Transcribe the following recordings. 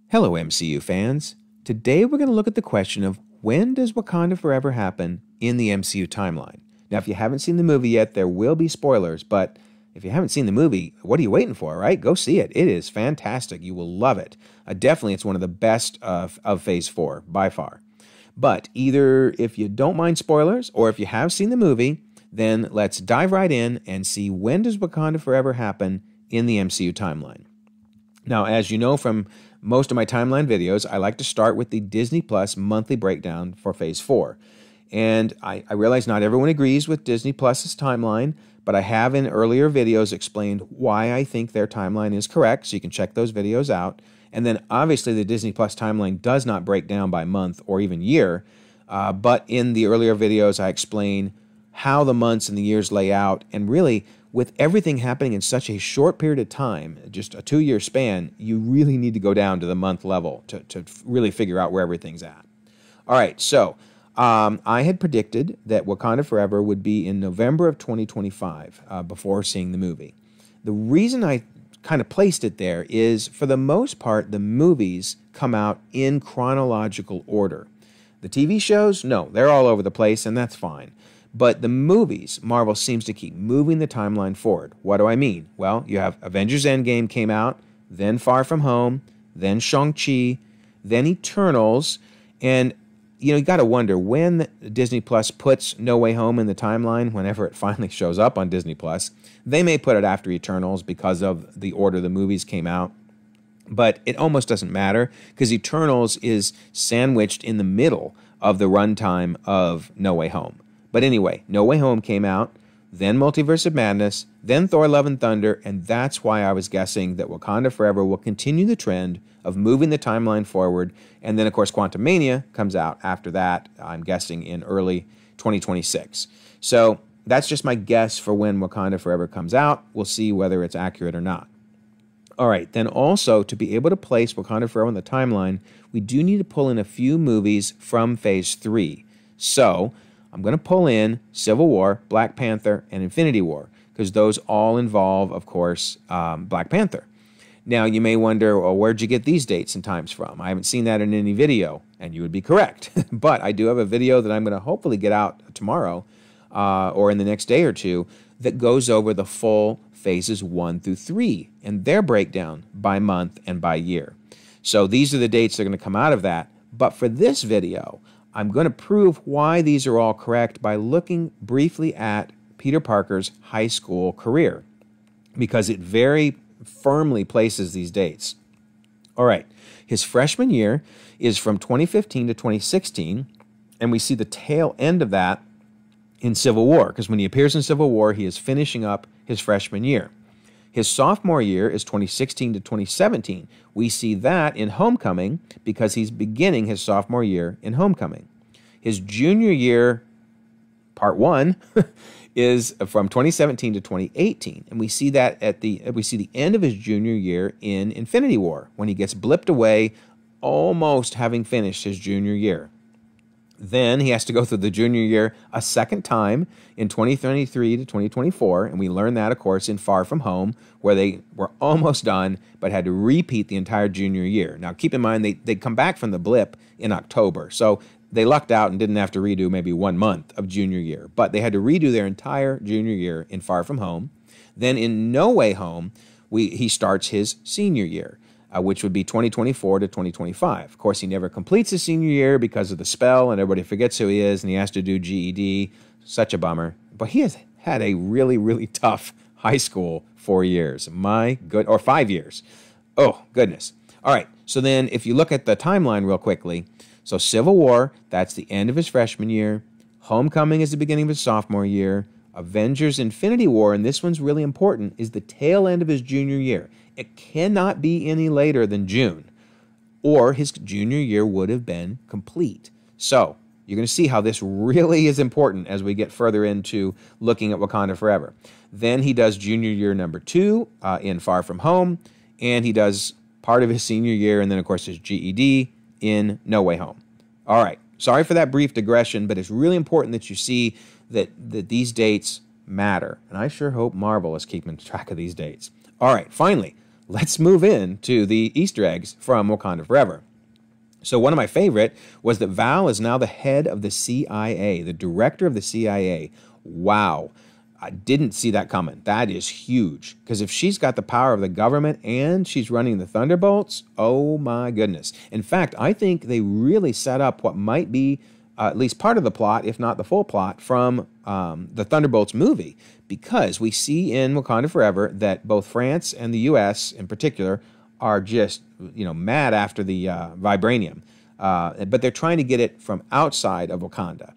Hello, MCU fans. Today we're going to look at the question of when does Wakanda Forever happen in the MCU timeline? Now, if you haven't seen the movie yet, there will be spoilers, but if you haven't seen the movie, what are you waiting for, right? Go see it. It is fantastic. You will love it. Definitely, it's one of the best of Phase 4, by far. But either if you don't mind spoilers, or if you have seen the movie, then let's dive right in and see when does Wakanda Forever happen in the MCU timeline. Now, as you know from most of my timeline videos, I like to start with the Disney Plus monthly breakdown for Phase 4. And I realize not everyone agrees with Disney Plus's timeline, but I have in earlier videos explained why I think their timeline is correct, so you can check those videos out. And then obviously the Disney Plus timeline does not break down by month or even year, but in the earlier videos I explain how the months and the years lay out, and really with everything happening in such a short period of time, just a 2-year span, you really need to go down to the month level to really figure out where everything's at. All right, so I had predicted that Wakanda Forever would be in November of 2025 before seeing the movie. The reason I kind of placed it there is, for the most part, the movies come out in chronological order. The TV shows, no, they're all over the place, and that's fine. But the movies, Marvel seems to keep moving the timeline forward. What do I mean? Well, you have Avengers Endgame came out, then Far From Home, then Shang-Chi, then Eternals, and you got to wonder when Disney Plus puts No Way Home in the timeline, whenever it finally shows up on Disney Plus. They may put it after Eternals because of the order the movies came out, but it almost doesn't matter because Eternals is sandwiched in the middle of the runtime of No Way Home. But anyway, No Way Home came out, then Multiverse of Madness, then Thor Love and Thunder, and that's why I was guessing that Wakanda Forever will continue the trend of moving the timeline forward. And then, of course, Quantumania comes out after that, I'm guessing in early 2026. So that's just my guess for when Wakanda Forever comes out. We'll see whether it's accurate or not. All right, then also, to be able to place Wakanda Forever on the timeline, we do need to pull in a few movies from Phase 3. So I'm going to pull in Civil War, Black Panther, and Infinity War, because those all involve, of course, Black Panther. Now, you may wonder, well, where'd you get these dates and times from? I haven't seen that in any video, and you would be correct. But I do have a video that I'm going to hopefully get out tomorrow or in the next day or two that goes over the full Phases 1 through 3 and their breakdown by month and by year. So these are the dates that are going to come out of that. But for this video, I'm going to prove why these are all correct by looking briefly at Peter Parker's high school career, because it very firmly places these dates. All right, his freshman year is from 2015 to 2016, and we see the tail end of that in Civil War, because when he appears in Civil War, he is finishing up his freshman year. His sophomore year is 2016 to 2017. We see that in Homecoming because he's beginning his sophomore year in Homecoming. His junior year, part 1, is from 2017 to 2018, and we see that we see the end of his junior year in Infinity War when he gets blipped away, almost having finished his junior year. Then he has to go through the junior year a second time in 2023 to 2024, and we learn that, of course, in Far From Home, where they were almost done but had to repeat the entire junior year. Now, keep in mind, they come back from the blip in October, so they lucked out and didn't have to redo maybe 1 month of junior year, but they had to redo their entire junior year in Far From Home. Then in No Way Home, he starts his senior year, which would be 2024 to 2025. Of course, he never completes his senior year because of the spell, and everybody forgets who he is, and he has to do GED. Such a bummer. But he has had a really, really tough high school 4 years. Or 5 years. Oh, goodness. All right, so then if you look at the timeline real quickly, so Civil War, that's the end of his freshman year. Homecoming is the beginning of his sophomore year. Avengers Infinity War, and this one's really important, is the tail end of his junior year. It cannot be any later than June, or his junior year would have been complete. So you're going to see how this really is important as we get further into looking at Wakanda Forever. Then he does junior year number 2 in Far From Home, and he does part of his senior year, and then, of course, his GED in No Way Home. All right, sorry for that brief digression, but it's really important that you see that these dates matter. And I sure hope Marvel is keeping track of these dates. All right, finally, let's move into the Easter eggs from Wakanda Forever. So one of my favorite was that Val is now the head of the CIA, the director of the CIA. Wow. I didn't see that coming. That is huge. Because if she's got the power of the government and she's running the Thunderbolts, oh my goodness. In fact, I think they really set up what might be at least part of the plot, if not the full plot, from the Thunderbolts movie. Because we see in Wakanda Forever that both France and the U.S. in particular are just, mad after the vibranium. But they're trying to get it from outside of Wakanda.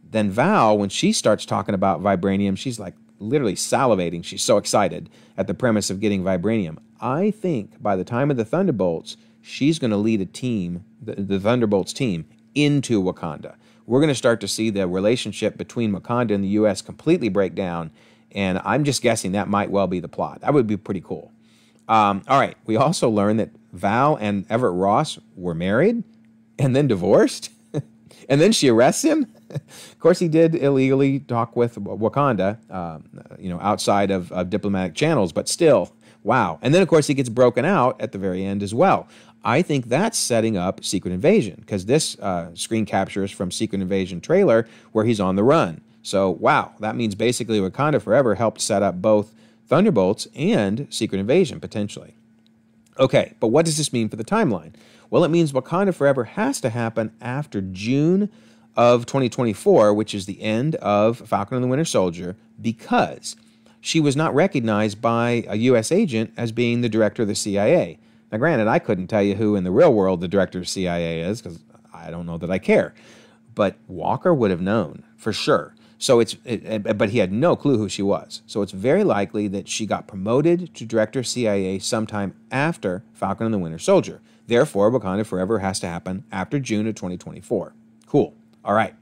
Then Val, when she starts talking about vibranium, she's like literally salivating. She's so excited at the premise of getting vibranium. I think by the time of the Thunderbolts, she's going to lead a team, the Thunderbolts team, into Wakanda. We're going to start to see the relationship between Wakanda and the U.S. completely break down, and I'm just guessing that might well be the plot. That would be pretty cool. All right, we also learned that Val and Everett Ross were married and then divorced, and then she arrests him. Of course, he did illegally talk with Wakanda, outside of diplomatic channels, but still, wow. And then, of course, he gets broken out at the very end as well. I think that's setting up Secret Invasion, because this screen capture is from Secret Invasion trailer where he's on the run. So, wow, that means basically Wakanda Forever helped set up both Thunderbolts and Secret Invasion, potentially. Okay, but what does this mean for the timeline? Well, it means Wakanda Forever has to happen after June of 2024, which is the end of Falcon and the Winter Soldier, because she was not recognized by a U.S. agent as being the director of the CIA. Now, granted, I couldn't tell you who in the real world the director of CIA is, because I don't know that I care. But Walker would have known, for sure. But he had no clue who she was. So it's very likely that she got promoted to director of CIA sometime after Falcon and the Winter Soldier. Therefore, Wakanda Forever has to happen after June of 2024. Cool. All right.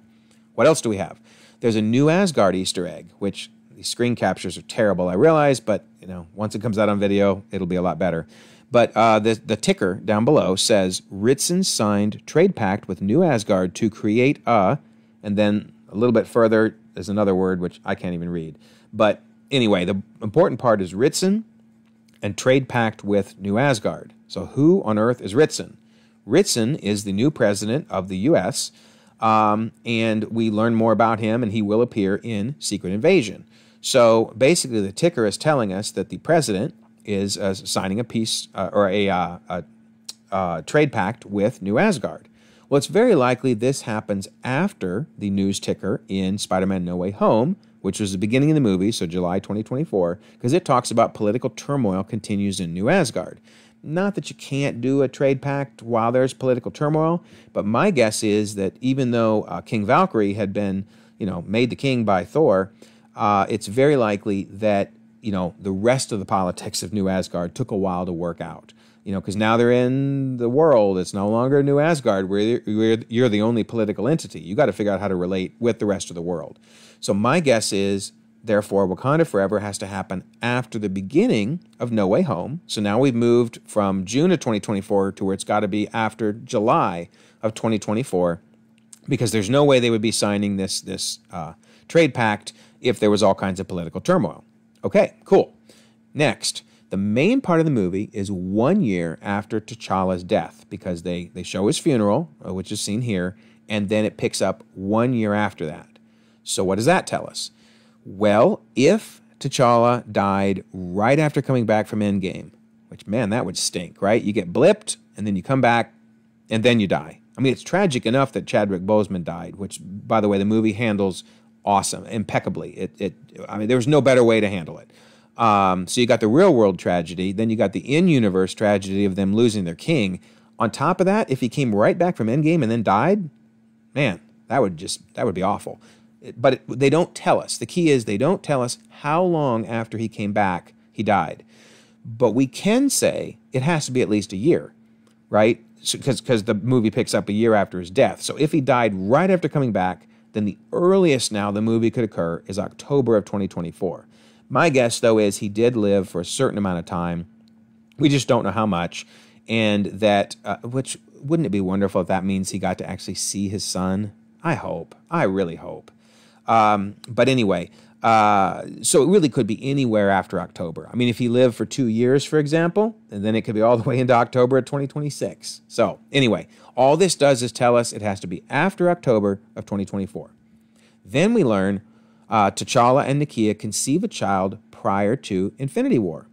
What else do we have? There's a new Asgard Easter egg, which these screen captures are terrible, I realize, but once it comes out on video, it'll be a lot better. But the ticker down below says, Ritson signed trade pact with New Asgard to create and then a little bit further, there's another word which I can't even read. But anyway, the important part is Ritson and trade pact with New Asgard. So who on earth is Ritson? Ritson is the new president of the U.S., and we learn more about him, and he will appear in Secret Invasion. So basically, the ticker is telling us that the president is signing a peace or a trade pact with New Asgard. Well, it's very likely this happens after the news ticker in Spider-Man No Way Home, which was the beginning of the movie, so July 2024, because it talks about political turmoil continues in New Asgard. Not that you can't do a trade pact while there's political turmoil, but my guess is that even though King Valkyrie had been, made the king by Thor, it's very likely that, the rest of the politics of New Asgard took a while to work out. Because now they're in the world. It's no longer New Asgard where you're the only political entity. You got to figure out how to relate with the rest of the world. So my guess is, therefore, Wakanda Forever has to happen after the beginning of No Way Home. So now we've moved from June of 2024 to where it's got to be after July of 2024, because there's no way they would be signing this trade pact if there was all kinds of political turmoil. Okay, cool. Next, the main part of the movie is 1 year after T'Challa's death, because they show his funeral, which is seen here, and then it picks up 1 year after that. So what does that tell us? Well, if T'Challa died right after coming back from Endgame, which, man, that would stink, right? You get blipped, and then you come back, and then you die. I mean, it's tragic enough that Chadwick Boseman died, which, by the way, the movie handles awesome, impeccably. I mean, there was no better way to handle it. So you got the real-world tragedy, then you got the in-universe tragedy of them losing their king. On top of that, if he came right back from Endgame and then died, man, that would be awful. But they don't tell us. The key is they don't tell us how long after he came back he died. But we can say it has to be at least a year, right? Because the movie picks up a year after his death. So if he died right after coming back, then the earliest now the movie could occur is October of 2024. My guess, though, is he did live for a certain amount of time. We just don't know how much. And that, which, wouldn't it be wonderful if that means he got to actually see his son? I hope. I really hope. But anyway, So it really could be anywhere after October. I mean, if he lived for 2 years, for example, and then it could be all the way into October of 2026. So anyway, all this does is tell us it has to be after October of 2024. Then we learn T'Challa and Nakia conceive a child prior to Infinity War.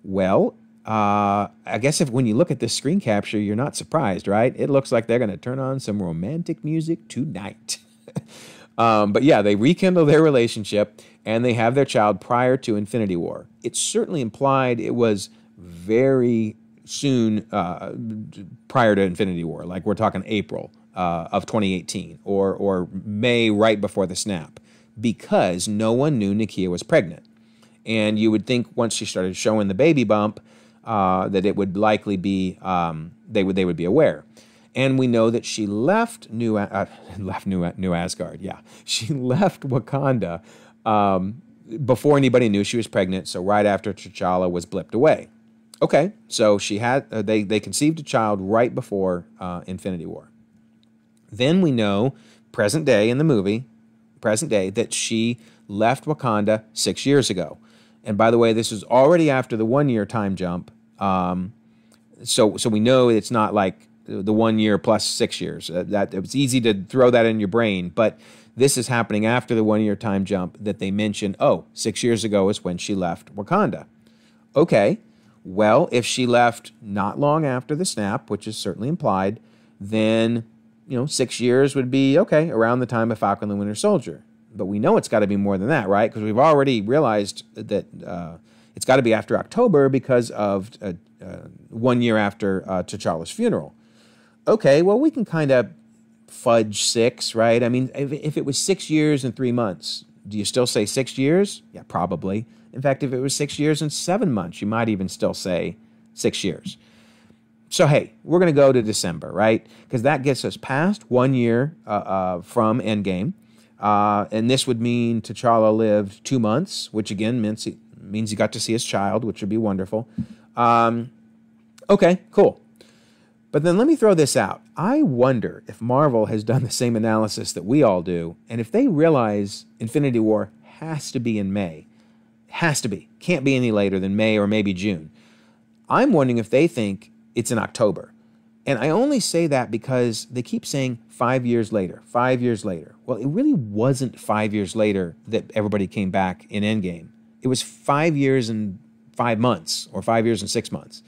Well, I guess when you look at this screen capture, you're not surprised, right? It looks like they're going to turn on some romantic music tonight. But yeah, they rekindle their relationship and they have their child prior to Infinity War. It's certainly implied it was very soon prior to Infinity War, like we're talking April of 2018 or May right before the snap, because no one knew Nakia was pregnant. And you would think once she started showing the baby bump that it would likely be, they would be aware. And we know that she left New Asgard. Yeah, she left Wakanda before anybody knew she was pregnant. So right after T'Challa was blipped away. Okay, so she had they conceived a child right before Infinity War. Then we know present day in the movie, present day, that she left Wakanda 6 years ago. And by the way, this is already after the 1 year time jump. So we know it's not like the 1 year plus 6 years. That it was easy to throw that in your brain, but this is happening after the 1 year time jump that they mentioned. 6 years ago is when she left Wakanda. Okay, well, if she left not long after the snap, which is certainly implied, then 6 years would be okay around the time of Falcon and the Winter Soldier. But we know it's got to be more than that, right? Because we've already realized that it's got to be after October because of 1 year after T'Challa's funeral. Okay, well, we can kind of fudge 6, right? I mean, if it was 6 years and 3 months, do you still say 6 years? Yeah, probably. In fact, if it was 6 years and 7 months, you might even still say 6 years. So, hey, we're going to go to December, right? Because that gets us past 1 year from Endgame. And this would mean T'Challa lived 2 months, which again means he got to see his child, which would be wonderful. Okay, cool. But then let me throw this out. I wonder if Marvel has done the same analysis that we all do, and if they realize Infinity War has to be in May. Has to be. Can't be any later than May or maybe June. I'm wondering if they think it's in October. And I only say that because they keep saying 5 years later, 5 years later. Well, it really wasn't 5 years later that everybody came back in Endgame. It was 5 years and 5 months or 5 years and 6 months.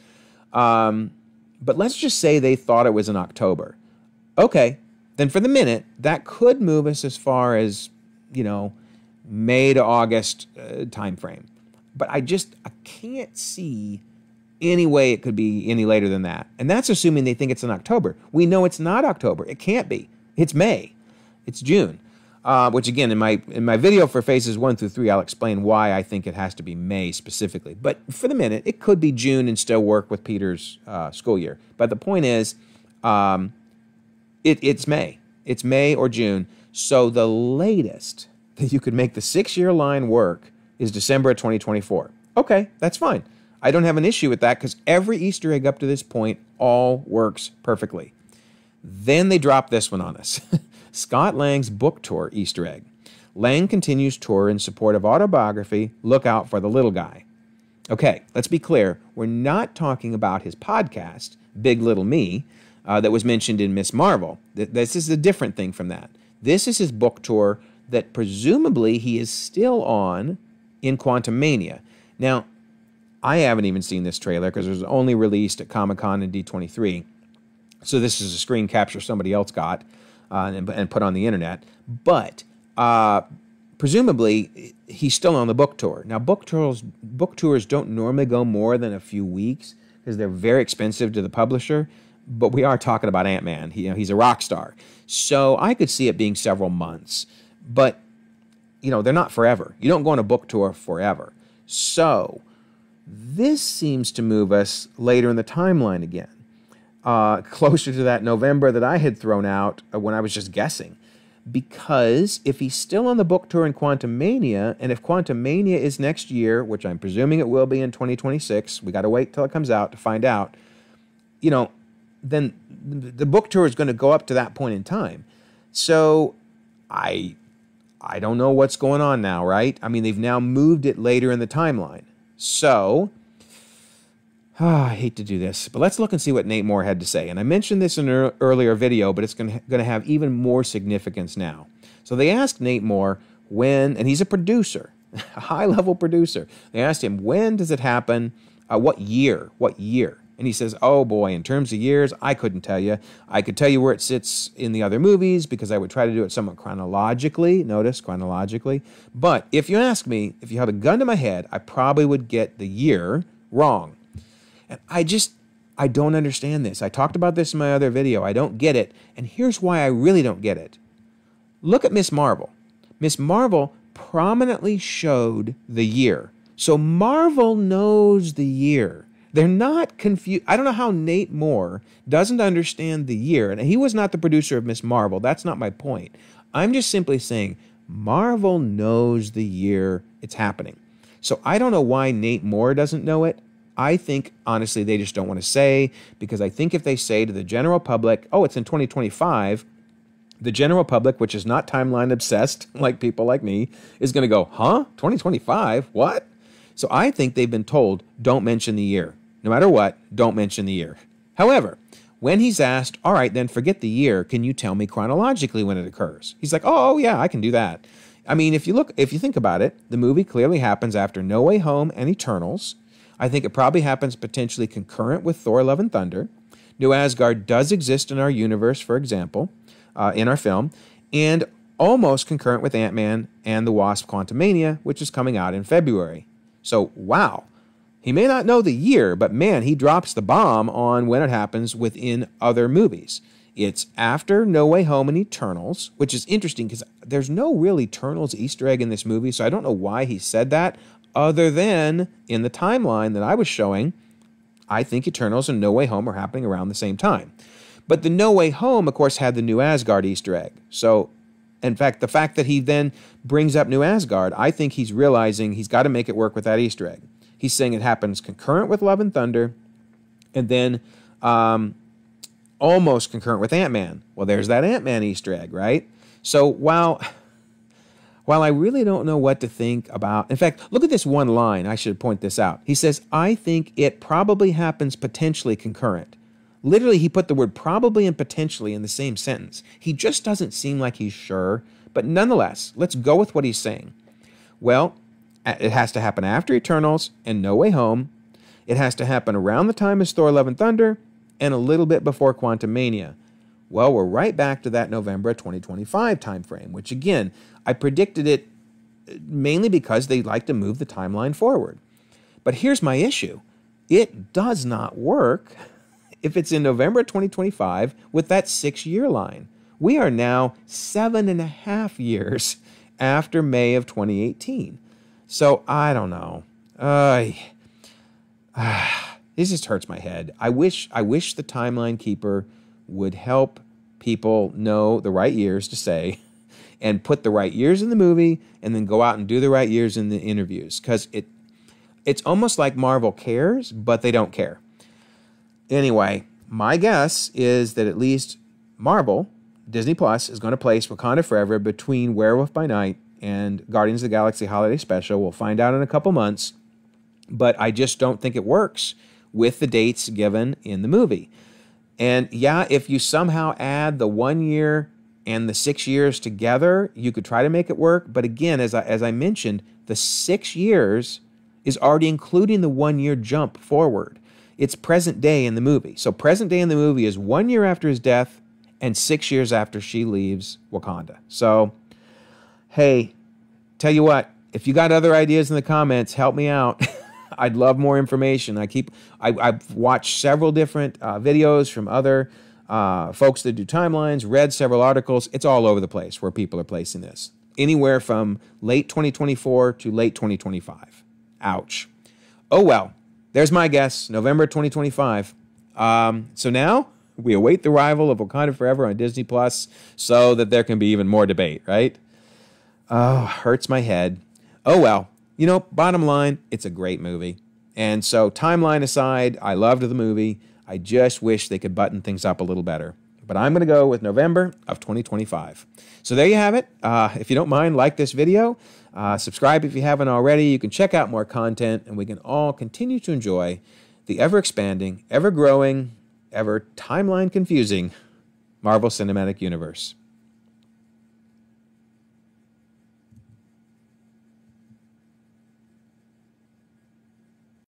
But let's just say they thought it was in October. Okay, then for the minute, that could move us as far as, May to August time frame. But I can't see any way it could be any later than that. And that's assuming they think it's in October. We know it's not October. It can't be. It's May. It's June. Which again, in my video for phases 1 through 3, I'll explain why I think it has to be May specifically. But for the minute, it could be June and still work with Peter's school year. But the point is, it's May. It's May or June. So the latest that you could make the 6 year line work is December of 2024. Okay, that's fine. I don't have an issue with that because every Easter egg up to this point all works perfectly. Then they drop this one on us. Scott Lang's book tour Easter egg. Lang continues tour in support of autobiography, Look Out for the Little Guy. Okay, let's be clear. We're not talking about his podcast, Big Little Me, that was mentioned in Miss Marvel. This is a different thing from that. This is his book tour that presumably he is still on in Quantumania. Now, I haven't even seen this trailer because it was only released at Comic-Con and D23. So this is a screen capture somebody else got and put on the internet. But presumably, he's still on the book tour. Now, book tours don't normally go more than a few weeks because they're very expensive to the publisher. But we are talking about Ant-Man. He's a rock star. So I could see it being several months. But, they're not forever. You don't go on a book tour forever. So this seems to move us later in the timeline again. Closer to that November that I had thrown out when I was just guessing. Because if he's still on the book tour in Quantumania, and if Quantumania is next year, which I'm presuming it will be in 2026, we got to wait till it comes out to find out, then the book tour is going to go up to that point in time. So I I don't know what's going on now, right? I mean, they've now moved it later in the timeline. So, I hate to do this, but let's look and see what Nate Moore had to say. And I mentioned this in an earlier video, but it's going to have even more significance now. So they asked Nate Moore when, and he's a producer, a high-level producer. They asked him, when does it happen? What year? What year? And he says, oh boy, in terms of years, I couldn't tell you. I could tell you where it sits in the other movies because I would try to do it somewhat chronologically. Notice, chronologically. But if you ask me, if you held a gun to my head, I probably would get the year wrong. And I don't understand this. I talked about this in my other video. I don't get it. And here's why I really don't get it. Look at Miss Marvel. Miss Marvel prominently showed the year. So Marvel knows the year. They're not confused. I don't know how Nate Moore doesn't understand the year. And he was not the producer of Miss Marvel. That's not my point. I'm just simply saying Marvel knows the year it's happening. So I don't know why Nate Moore doesn't know it. I think, honestly, they just don't want to say, because I think if they say to the general public, oh, it's in 2025, the general public, which is not timeline obsessed like people like me, is going to go, huh? 2025? What? So I think they've been told, don't mention the year. No matter what, don't mention the year. However, when he's asked, all right, then forget the year, can you tell me chronologically when it occurs? He's like, oh yeah, I can do that. I mean, if you think about it, the movie clearly happens after No Way Home and Eternals. I think it probably happens potentially concurrent with Thor: Love and Thunder. New Asgard does exist in our universe, for example, in our film, and almost concurrent with Ant-Man and the Wasp: Quantumania, which is coming out in February. So, wow. He may not know the year, but man, he drops the bomb on when it happens within other movies. It's after No Way Home and Eternals, which is interesting because there's no real Eternals Easter egg in this movie, so I don't know why he said that, other than in the timeline that I was showing, I think Eternals and No Way Home are happening around the same time. But the No Way Home, of course, had the New Asgard Easter egg. So, in fact, the fact that he then brings up New Asgard, I think he's realizing he's got to make it work with that Easter egg. He's saying it happens concurrent with Love and Thunder, and then almost concurrent with Ant-Man. Well, there's that Ant-Man Easter egg, right? So while I really don't know what to think about... In fact, look at this one line. I should point this out. He says, I think it probably happens potentially concurrent. Literally, he put the word probably and potentially in the same sentence. He just doesn't seem like he's sure. But nonetheless, let's go with what he's saying. Well, it has to happen after Eternals and No Way Home. It has to happen around the time as Thor: Love and Thunder and a little bit before Quantumania. Well, we're right back to that November 2025 timeframe, which again, I predicted it mainly because they like to move the timeline forward. But here's my issue. It does not work if it's in November 2025 with that 6-year line. We are now 7.5 years after May of 2018. So I don't know. This just hurts my head. I wish the timeline keeper would help people know the right years to say and put the right years in the movie and then go out and do the right years in the interviews. Because it's almost like Marvel cares, but they don't care. Anyway, my guess is that at least Marvel, Disney Plus, is going to place Wakanda Forever between Werewolf by Night and Guardians of the Galaxy Holiday Special. We'll find out in a couple months. But I just don't think it works with the dates given in the movie. And yeah, if you somehow add the 1 year and the 6 years together, you could try to make it work. But again, as I mentioned, the 6 years is already including the 1 year jump forward. It's present day in the movie. So present day in the movie is 1 year after his death and 6 years after she leaves Wakanda. So, hey, tell you what, if you got other ideas in the comments, help me out. I'd love more information. I've watched several different videos from other folks that do timelines, read several articles. It's all over the place where people are placing this. Anywhere from late 2024 to late 2025. Ouch. Oh well, there's my guess, November 2025. So now we await the arrival of Wakanda Forever on Disney Plus so that there can be even more debate, right? Oh, hurts my head. Oh well. You know, bottom line, it's a great movie. And so timeline aside, I loved the movie. I just wish they could button things up a little better. but I'm going to go with November of 2025. So there you have it. If you don't mind, like this video. Subscribe if you haven't already. You can check out more content, and we can all continue to enjoy the ever-expanding, ever-growing, ever timeline-confusing Marvel Cinematic Universe.